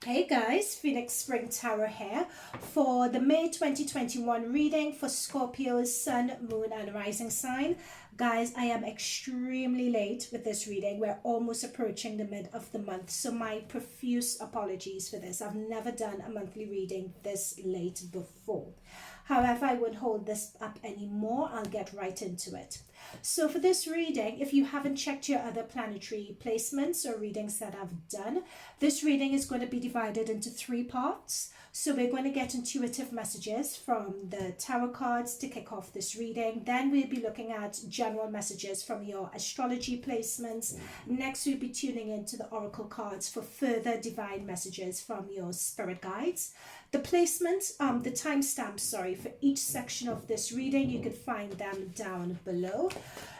Hey guys, Phoenix Spring Tarot here for the May 2021 reading for Scorpio's Sun, Moon and Rising sign. Guys, I am extremely late with this reading. We're almost approaching the mid of the month, so my profuse apologies for this. I've never done a monthly reading this late before. However, I won't hold this up anymore. I'll get right into it. So for this reading, if you haven't checked your other planetary placements or readings that I've done, this reading is going to be divided into 3 parts. So we're going to get intuitive messages from the tarot cards to kick off this reading. Then we'll be looking at general messages from your astrology placements. Next, we'll be tuning into the oracle cards for further divine messages from your spirit guides. The placements, the timestamps, for each section of this reading, you can find them down below.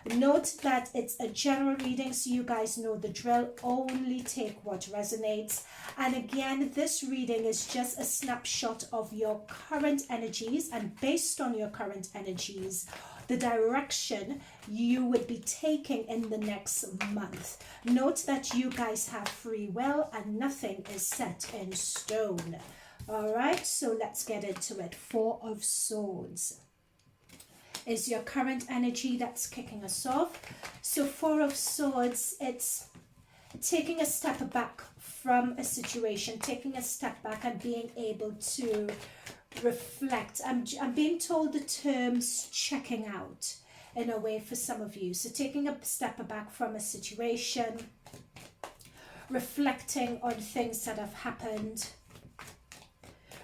Note that it's a general reading, so you guys know the drill. Only take what resonates. And again, this reading is just a snapshot of your current energies, and based on your current energies, the direction you would be taking in the next month. Note that you guys have free will and nothing is set in stone. All right, so let's get into it. 4 of Swords is your current energy that's kicking us off. So 4 of Swords, it's taking a step back from a situation, taking a step back and being able to reflect. I'm being told the terms checking out in a way for some of you. So taking a step back from a situation, reflecting on things that have happened,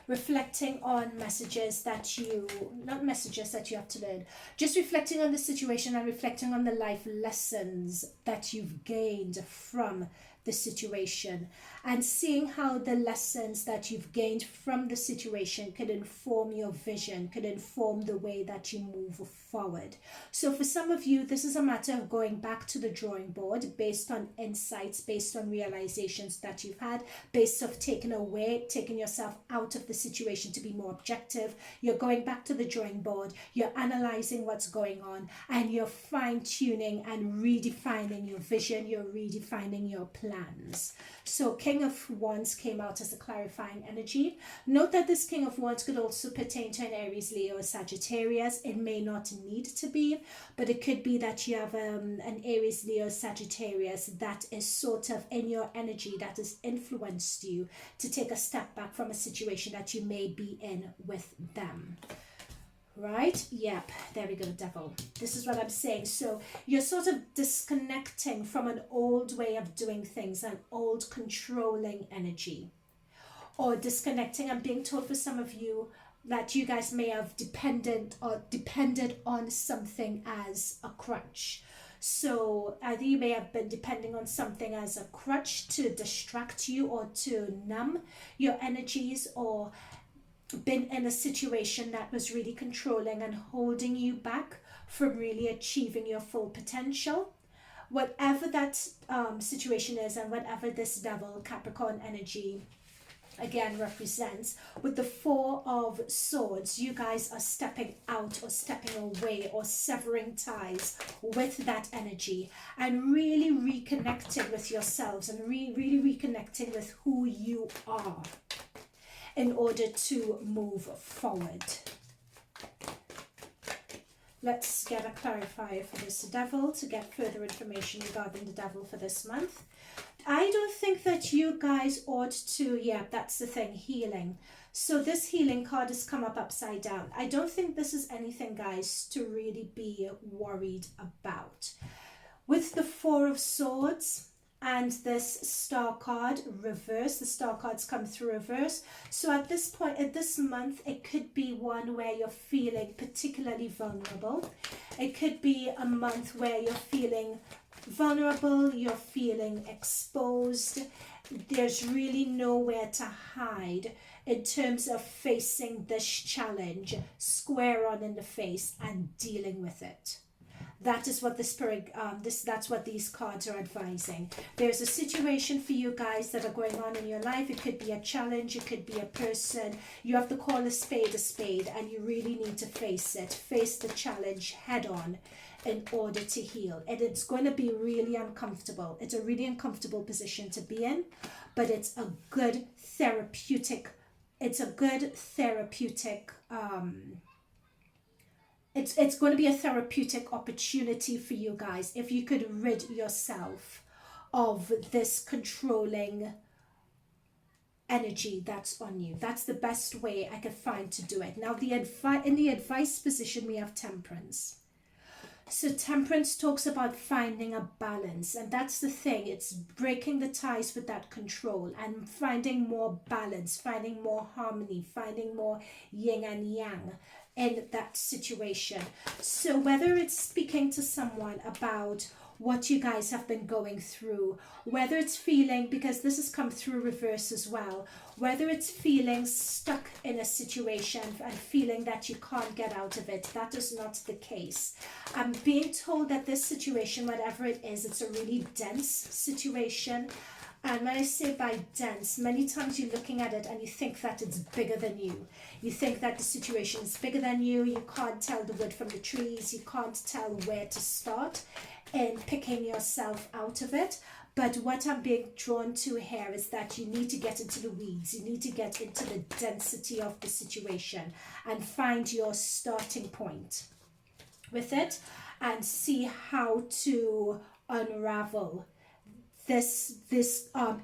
reflecting on messages that you, not messages that you have to learn, just reflecting on the situation and reflecting on the life lessons that you've gained from the situation, and seeing how the lessons that you've gained from the situation could inform your vision, could inform the way that you move forward. So for some of you, this is a matter of going back to the drawing board based on insights, based on realizations that you've had, based on taking yourself out of the situation to be more objective. You're going back to the drawing board, you're analyzing what's going on, and you're fine-tuning and redefining your vision, you're redefining your plans. So King of Wands came out as a clarifying energy. Note that this King of Wands could also pertain to an Aries, Leo, or Sagittarius. It may not need to be, but it could be that you have an Aries, Leo, Sagittarius that is sort of in your energy, that has influenced you to take a step back from a situation that you may be in with them. Right? Yep. There we go, Devil. This is what I'm saying. So you're sort of disconnecting from an old way of doing things, an old controlling energy. Or disconnecting. I'm being told for some of you that you guys may have depended on something as a crutch. So either you may have been depending on something as a crutch to distract you or to numb your energies, or been in a situation that was really controlling and holding you back from really achieving your full potential. Whatever that situation is, and whatever this Devil Capricorn energy again represents, with the 4 of Swords, you guys are stepping out or stepping away or severing ties with that energy and really reconnecting with yourselves and really reconnecting with who you are in order to move forward. Let's get a clarifier for this Devil to get further information regarding the Devil for this month. I don't think that you guys ought to, yeah, that's the thing, healing. So this healing card has come up upside down. I don't think this is anything, guys, to really be worried about. With the 4 of Swords, and this star card reverse, the star cards come through reverse. So at this point, at this month, it could be one where you're feeling particularly vulnerable. It could be a month where you're feeling vulnerable, you're feeling exposed. There's really nowhere to hide in terms of facing this challenge square on in the face and dealing with it. That is what the spirit, that's what these cards are advising. There's a situation for you guys that are going on in your life. It could be a challenge, it could be a person. You have to call a spade, and you really need to face it. Face the challenge head on in order to heal. And it's going to be really uncomfortable. It's a really uncomfortable position to be in. but it's a good therapeutic, it's going to be a therapeutic opportunity for you guys if you could rid yourself of this controlling energy that's on you. That's the best way I could find to do it. Now, in the advice position, we have Temperance. So Temperance talks about finding a balance, and that's the thing. It's breaking the ties with that control and finding more balance, finding more harmony, finding more yin and yang in that situation. So whether it's speaking to someone about what you guys have been going through, whether it's feeling, because this has come through reverse as well, whether it's feeling stuck in a situation and feeling that you can't get out of it, that is not the case. I'm being told that this situation, whatever it is, it's a really dense situation. And when I say by dense, many times you're looking at it and you think that it's bigger than you. You think that the situation is bigger than you. You can't tell the wood from the trees. You can't tell where to start in picking yourself out of it. But what I'm being drawn to here is that you need to get into the weeds. You need to get into the density of the situation and find your starting point with it and see how to unravel this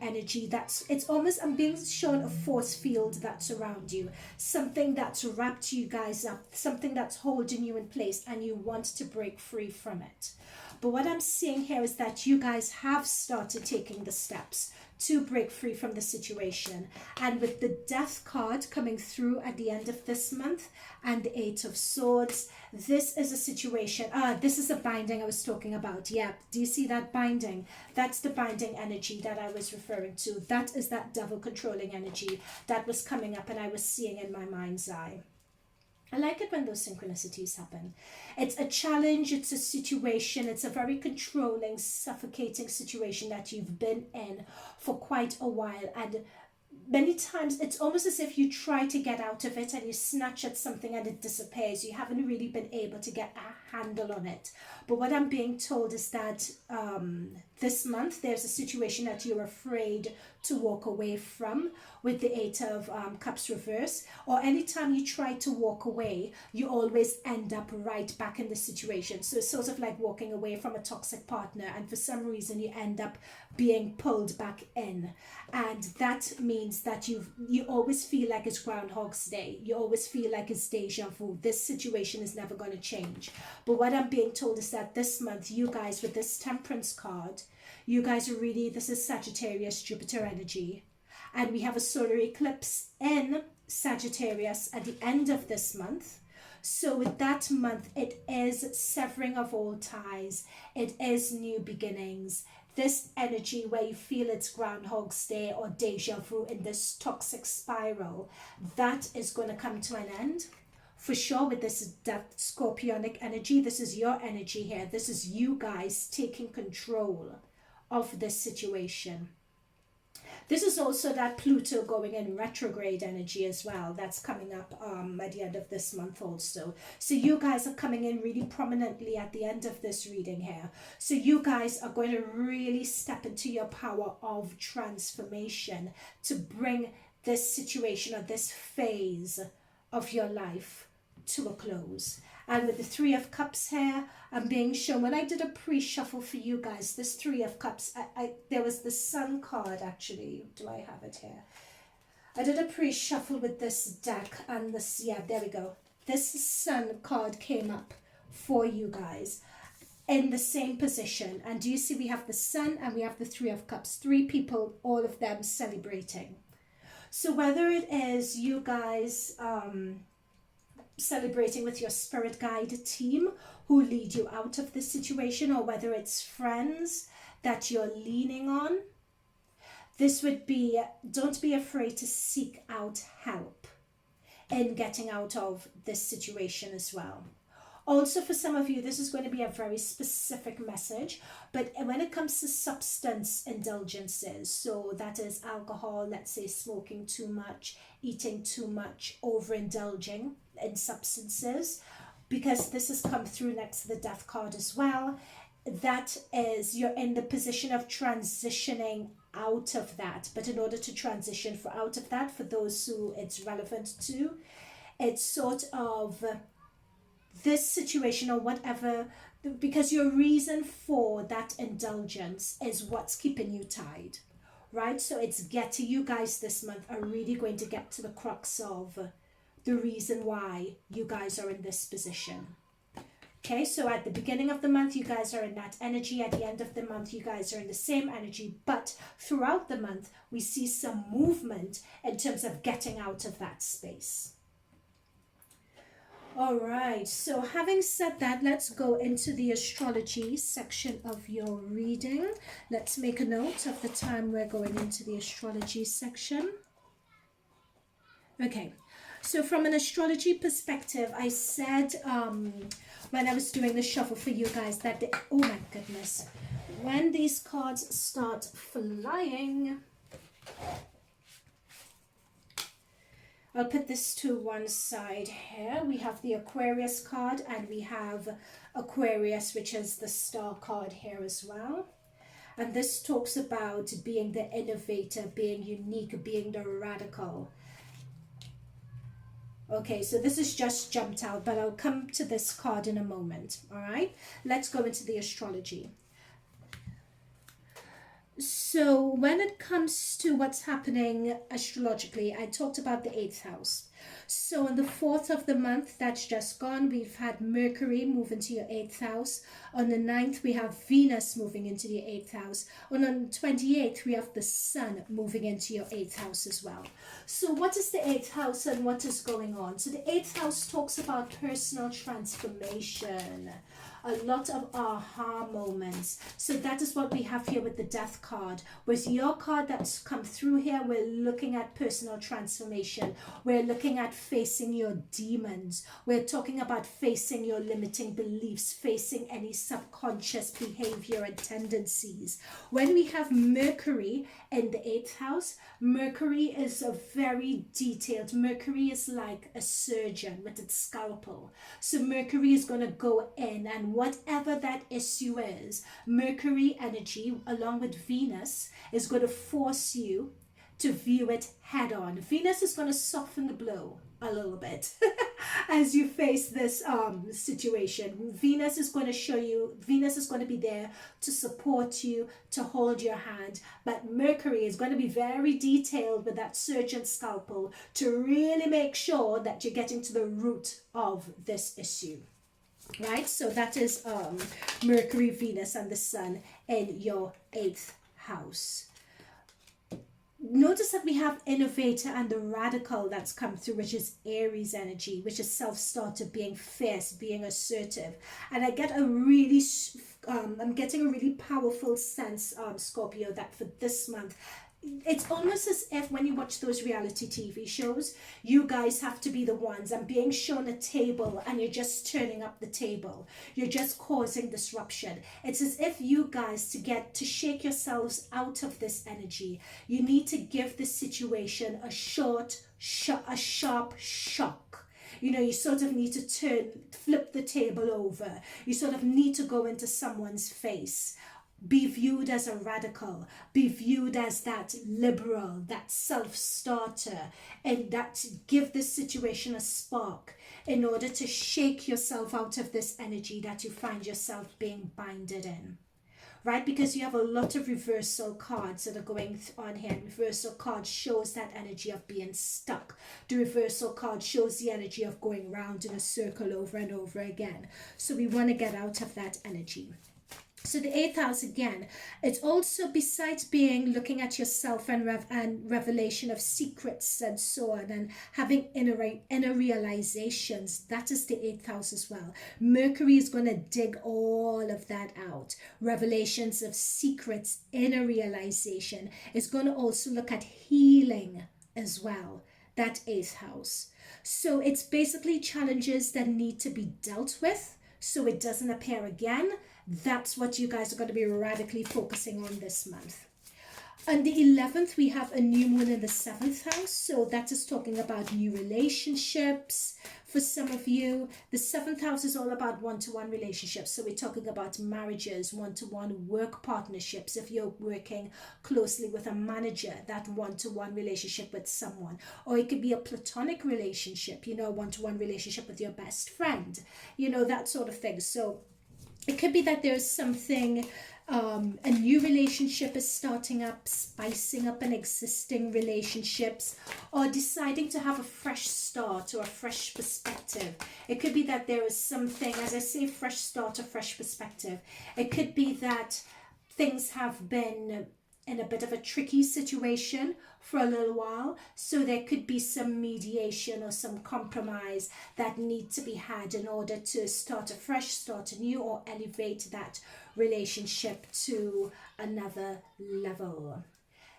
energy it's almost, I'm being shown a force field that's around you, something that's wrapped you guys up, something that's holding you in place, and you want to break free from it. But what I'm seeing here is that you guys have started taking the steps to break free from the situation. And with the Death card coming through at the end of this month and the Eight of Swords, this is a situation, this is the binding I was talking about. Yeah, do you see that binding? That's the binding energy that I was referring to. That is that devil controlling energy that was coming up and I was seeing in my mind's eye. I like it when those synchronicities happen. It's a challenge, it's a situation, it's a very controlling, suffocating situation that you've been in for quite a while. And many times it's almost as if you try to get out of it and you snatch at something and it disappears. You haven't really been able to get a handle on it. But what I'm being told is that this month there's a situation that you're afraid to walk away from with the Eight of Cups reverse, or anytime you try to walk away, you always end up right back in the situation. So it's sort of like walking away from a toxic partner, and for some reason you end up being pulled back in. And that means that you always feel like it's Groundhog's Day. You always feel like it's deja vu. This situation is never going to change. But what I'm being told is that this month, you guys, with this Temperance card, you guys are really, this is Sagittarius, Jupiter energy. And we have a solar eclipse in Sagittarius at the end of this month. So with that month, it is severing of all ties. It is new beginnings. This energy where you feel it's Groundhog's Day or deja vu in this toxic spiral, that is going to come to an end. For sure, with this Scorpionic energy, this is your energy here. This is you guys taking control of this situation. This is also that Pluto going in retrograde energy as well. That's coming up at the end of this month also. So you guys are coming in really prominently at the end of this reading here. So you guys are going to really step into your power of transformation to bring this situation or this phase of your life to a close. And with the Three of Cups here, I'm being shown, when I did a pre-shuffle for you guys, this Three of Cups, there was the Sun card actually. Do I have it here? I did a pre-shuffle with this deck and this, yeah, there we go. This Sun card came up for you guys in the same position. And do you see we have the Sun and we have the Three of Cups. Three people, all of them celebrating. So whether it is you guys celebrating with your spirit guide team who lead you out of this situation, or whether it's friends that you're leaning on, this would be, don't be afraid to seek out help in getting out of this situation as well. Also, for some of you, this is going to be a very specific message, but when it comes to substance indulgences, so that is alcohol, let's say smoking too much, eating too much, overindulging in substances, because this has come through next to the Death card as well, that is, you're in the position of transitioning out of that. But in order to transition out of that, for those who it's relevant to, it's sort of this situation or whatever, because your reason for that indulgence is what's keeping you tied, right? So it's you guys this month are really going to get to the crux of the reason why you guys are in this position. Okay, so at the beginning of the month, you guys are in that energy. At the end of the month, you guys are in the same energy. But throughout the month, we see some movement in terms of getting out of that space. All right, so having said that, let's go into the astrology section of your reading. Let's make a note of the time we're going into the astrology section. Okay, so from an astrology perspective, I said when I was doing the shuffle for you guys that, oh my goodness, when these cards start flying, I'll put this to one side here. We have the Aquarius card and we have Aquarius, which is the star card here as well. And this talks about being the innovator, being unique, being the radical. Okay, so this has just jumped out, but I'll come to this card in a moment. All right, let's go into the astrology. So when it comes to what's happening astrologically, I talked about the 8th house. So on the 4th of the month, that's just gone, we've had Mercury move into your 8th house. On the 9th, we have Venus moving into the 8th house. And on the 28th, we have the Sun moving into your 8th house as well. So what is the 8th house and what is going on? So the 8th house talks about personal transformation, a lot of aha moments. So that is what we have here with the Death card. With your card that's come through here, we're looking at personal transformation. We're looking at facing your demons. We're talking about facing your limiting beliefs, facing any subconscious behavior and tendencies. When we have Mercury in the 8th house, Mercury is a very detailed. Mercury is like a surgeon with its scalpel. So Mercury is going to go in, and whatever that issue is, Mercury energy along with Venus is going to force you to view it head on. Venus is going to soften the blow a little bit as you face this situation. Venus is going to show you, Venus is going to be there to support you, to hold your hand, but Mercury is going to be very detailed with that surgeon scalpel to really make sure that you're getting to the root of this issue. Right, so that is Mercury, Venus, and the Sun in your 8th house. Notice that we have innovator and the radical that's come through, which is Aries energy, which is self-starter, being fierce, being assertive. And I get a really, I'm getting a really powerful sense, Scorpio, that for this month, it's almost as if when you watch those reality TV shows, you guys have to be the ones and being shown a table and you're just turning up the table. You're just causing disruption. It's as if you guys, to shake yourselves out of this energy, you need to give the situation a sharp shock. You know, you sort of need to flip the table over. You sort of need to go into someone's face. Be viewed as a radical, be viewed as that liberal, that self-starter, and that give this situation a spark in order to shake yourself out of this energy that you find yourself being binded in. Right, because you have a lot of reversal cards that are going on here. Reversal card shows that energy of being stuck. The reversal card shows the energy of going round in a circle over and over again. So we want to get out of that energy. So the 8th house, again, it's also, besides being looking at yourself and revelation of secrets and so on, and having inner realizations, that is the 8th house as well. Mercury is going to dig all of that out. Revelations of secrets, inner realization is going to also look at healing as well, that 8th house. So it's basically challenges that need to be dealt with so it doesn't appear again. That's what you guys are going to be radically focusing on this month. On the 11th, we have a new moon in the 7th house. So that is talking about new relationships. For some of you, the 7th house is all about one-to-one relationships. So we're talking about marriages, one-to-one work partnerships. If you're working closely with a manager, that one-to-one relationship with someone. Or it could be a platonic relationship, you know, one-to-one relationship with your best friend, you know, that sort of thing. So it could be that there's something, a new relationship is starting up, spicing up an existing relationships, or deciding to have a fresh start or a fresh perspective. It could be that there is something, as I say, fresh start or fresh perspective. It could be that things have been in a bit of a tricky situation for a little while, so there could be some mediation or some compromise that need to be had in order to start afresh, start anew, or elevate that relationship to another level.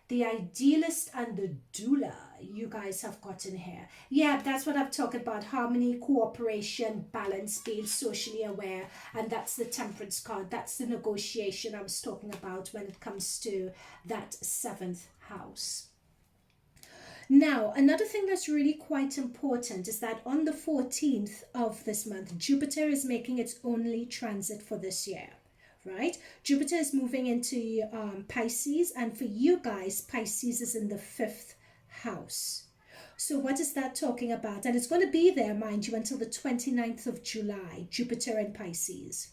The idealist and the doula you guys have gotten here. Yeah, that's what I'm talking about. Harmony, cooperation, balance, being socially aware. And that's the temperance card. That's the negotiation I was talking about when it comes to that 7th house. Now, another thing that's really quite important is that on the 14th of this month, Jupiter is making its only transit for this year. Right? Jupiter is moving into Pisces, and for you guys, Pisces is in the 5th house. So what is that talking about? And it's going to be there, mind you, until the 29th of July, Jupiter and Pisces.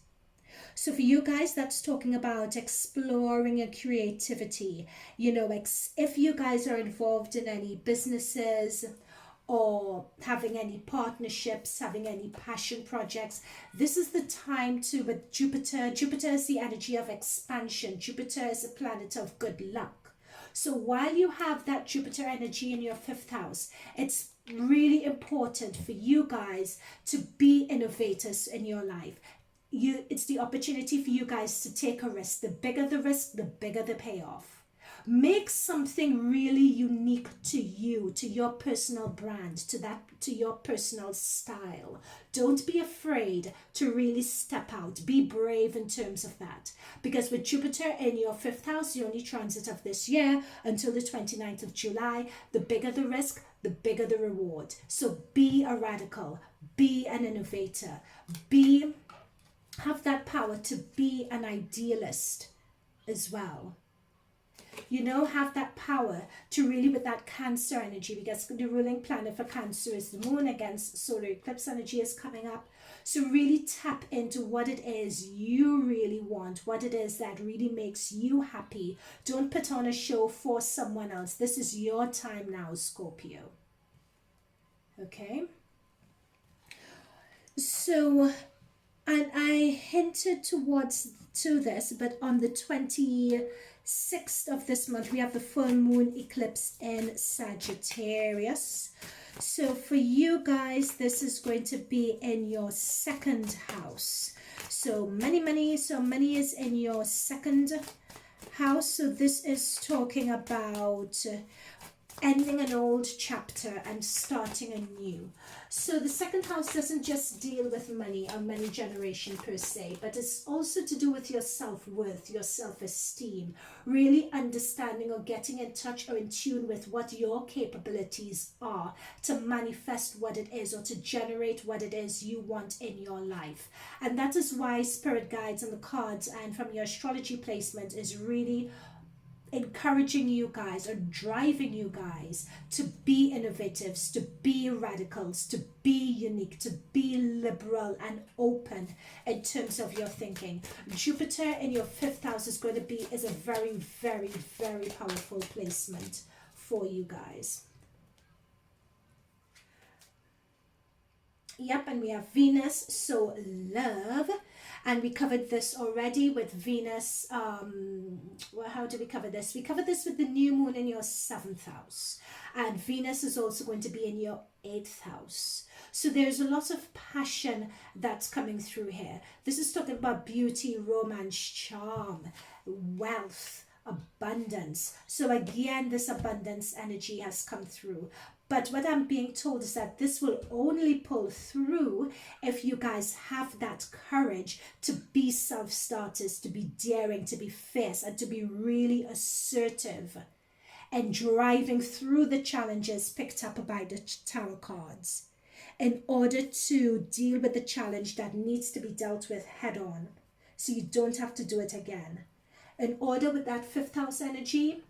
So for you guys, that's talking about exploring your creativity. You know, if you guys are involved in any businesses, or having any partnerships, having any passion projects, this is the time to, with Jupiter is the energy of expansion. Jupiter is a planet of good luck. So while you have that Jupiter energy in your 5th house, it's really important for you guys to be innovators in your life. It's the opportunity for you guys to take a risk. The bigger the risk, the bigger the payoff. Make something really unique to you, to your personal brand, to your personal style. Don't be afraid to really step out. Be brave in terms of that. Because with Jupiter in your 5th house, the only transit of this year until the 29th of July, the bigger the risk, the bigger the reward. So be a radical, be an innovator, have that power to be an idealist as well. You know, have that power to really, with that Cancer energy, because the ruling planet for Cancer is the moon, against solar eclipse energy is coming up. So really tap into what it is you really want, what it is that really makes you happy. Don't put on a show for someone else. This is your time now, Scorpio. Okay? So, and I hinted to this, but on the 26th of this month, we have the full moon eclipse in Sagittarius. So for you guys, this is going to be in your 2nd house. So money is in your 2nd house. So this is talking about ending an old chapter and starting a new. So the 2nd house doesn't just deal with money or money generation per se, but it's also to do with your self-worth, your self-esteem, really understanding or getting in touch or in tune with what your capabilities are to manifest what it is or to generate what it is you want in your life. And that is why spirit guides and the cards and from your astrology placement is really encouraging you guys or driving you guys to be innovatives, to be radicals, to be unique, to be liberal and open in terms of your thinking. Jupiter in your 5th house is a very, very, very powerful placement for you guys. Yep, and we have Venus, so love. And we covered this already with Venus. Well, how did we cover this? We covered this with the new moon in your 7th house. And Venus is also going to be in your 8th house. So there's a lot of passion that's coming through here. This is talking about beauty, romance, charm, wealth, abundance. So again, this abundance energy has come through. But what I'm being told is that this will only pull through if you guys have that courage to be self-starters, to be daring, to be fierce, and to be really assertive and driving through the challenges picked up by the tarot cards in order to deal with the challenge that needs to be dealt with head on, so you don't have to do it again. In order with that fifth house energy,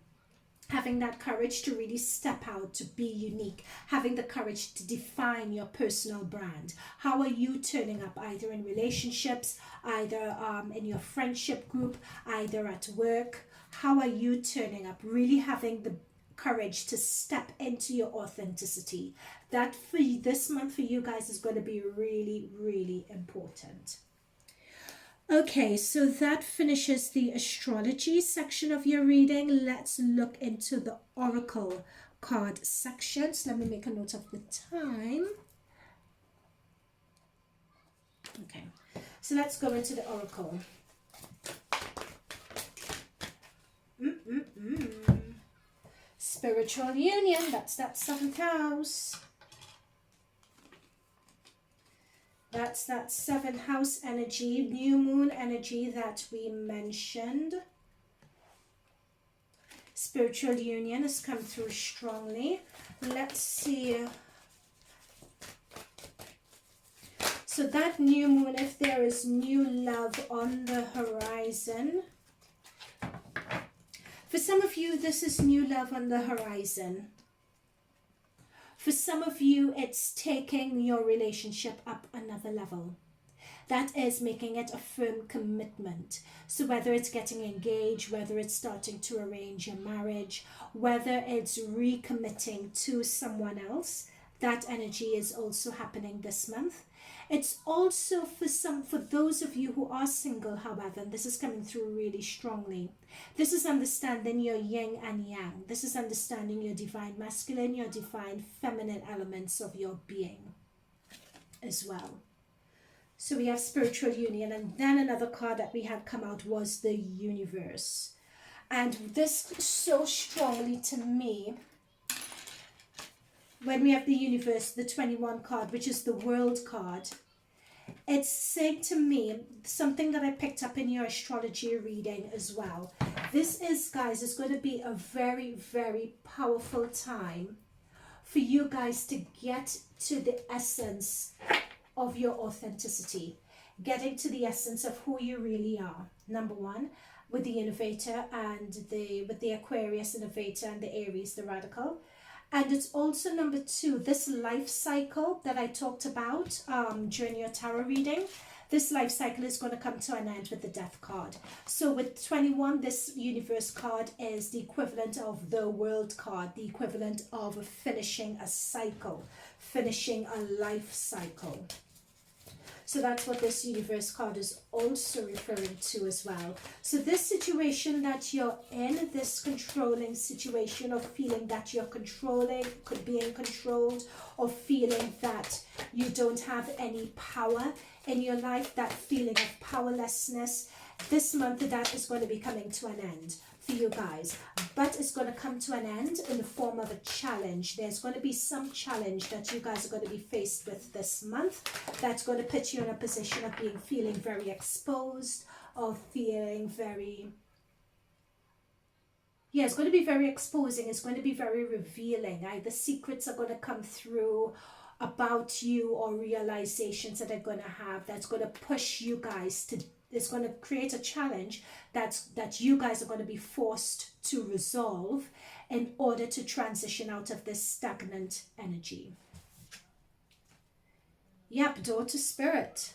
having that courage to really step out, to be unique, having the courage to define your personal brand. How are you turning up, either in relationships, either in your friendship group, either at work? How are you turning up? Really having the courage to step into your authenticity. That for this month for you guys is going to be really, really important. Okay, so that finishes the astrology section of your reading. Let's look into the oracle card section. So let me make a note of the time. Okay, so let's go into the oracle. Spiritual union, that's that seventh house. That's that seventh house energy, new moon energy that we mentioned. Spiritual union has come through strongly. Let's see. So that new moon, if there is new love on the horizon. For some of you, this is new love on the horizon. For some of you, it's taking your relationship up another level. That is making it a firm commitment. So whether it's getting engaged, whether it's starting to arrange a marriage, whether it's recommitting to someone else, that energy is also happening this month. It's also for those of you who are single, however, and this is coming through really strongly. This is understanding your yin and yang. This is understanding your divine masculine, your divine feminine elements of your being as well. So we have spiritual union, and then another card that we had come out was the universe. And this so strongly to me, when we have the universe, the 21 card, which is the world card, it's saying to me something that I picked up in your astrology reading as well. This is, guys, is going to be a very, very powerful time for you guys to get to the essence of your authenticity, getting to the essence of who you really are. Number one, with the innovator and with the Aquarius innovator and the Aries, the radical. And it's also number two, this life cycle that I talked about during your tarot reading. This life cycle is going to come to an end with the death card. So with 21, this universe card is the equivalent of the world card, the equivalent of finishing a cycle, finishing a life cycle. So that's what this universe card is also referring to as well. So this situation that you're in, this controlling situation of feeling that you're controlling, being controlled, or feeling that you don't have any power in your life, that feeling of powerlessness, this month that is going to be coming to an end for you guys. But it's going to come to an end in the form of a challenge. There's going to be some challenge that you guys are going to be faced with this month that's going to put you in a position of feeling very exposed, or feeling very... Yeah, it's going to be very exposing. It's going to be very revealing. The secrets are going to come through about you, or realizations that are going to have, that's going to push you guys to... It's going to create a challenge that you guys are going to be forced to resolve in order to transition out of this stagnant energy. Yep, daughter spirit.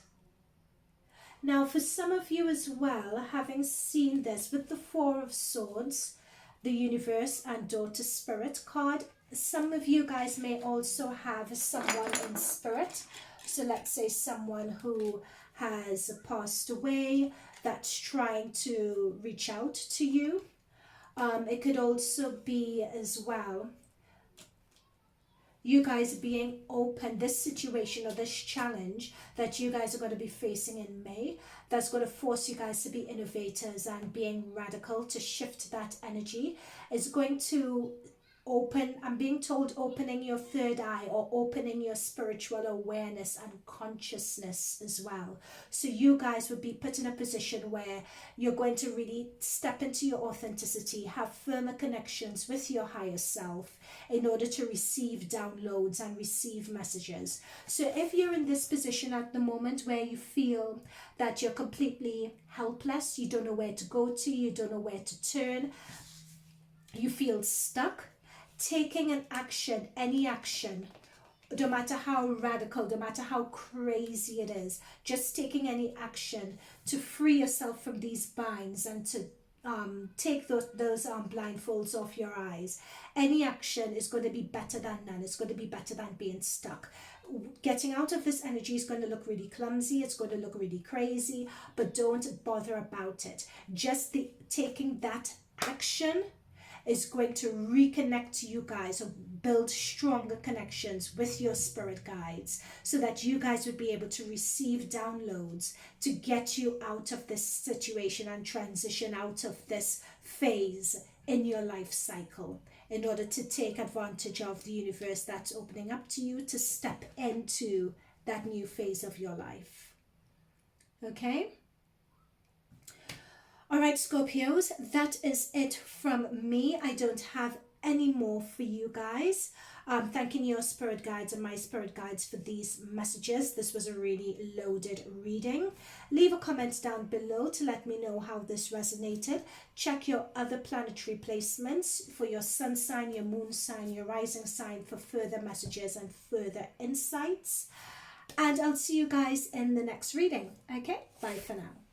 Now, for some of you as well, having seen this with the Four of Swords, the universe and daughter spirit card, some of you guys may also have someone in spirit. So let's say someone who has passed away that's trying to reach out to you. It could also be as well you guys being open, this situation or this challenge that you guys are going to be facing in May, that's going to force you guys to be innovators and being radical, to shift that energy, is going to I'm being told opening your third eye or opening your spiritual awareness and consciousness as well. So you guys would be put in a position where you're going to really step into your authenticity, have firmer connections with your higher self in order to receive downloads and receive messages. So if you're in this position at the moment where you feel that you're completely helpless, you don't know where to go to, you don't know where to turn, you feel stuck, taking an action, any action, no matter how radical, no matter how crazy it is, just taking any action to free yourself from these binds and to take those blindfolds off your eyes. Any action is going to be better than none. It's going to be better than being stuck. Getting out of this energy is going to look really clumsy. It's going to look really crazy, but don't bother about it. Just taking that action is going to reconnect you guys or build stronger connections with your spirit guides so that you guys would be able to receive downloads to get you out of this situation and transition out of this phase in your life cycle in order to take advantage of the universe that's opening up to you to step into that new phase of your life. Okay? All right, Scorpios, that is it from me. I don't have any more for you guys. Thanking your spirit guides and my spirit guides for these messages. This was a really loaded reading. Leave a comment down below to let me know how this resonated. Check your other planetary placements for your sun sign, your moon sign, your rising sign for further messages and further insights. And I'll see you guys in the next reading. Okay, bye for now.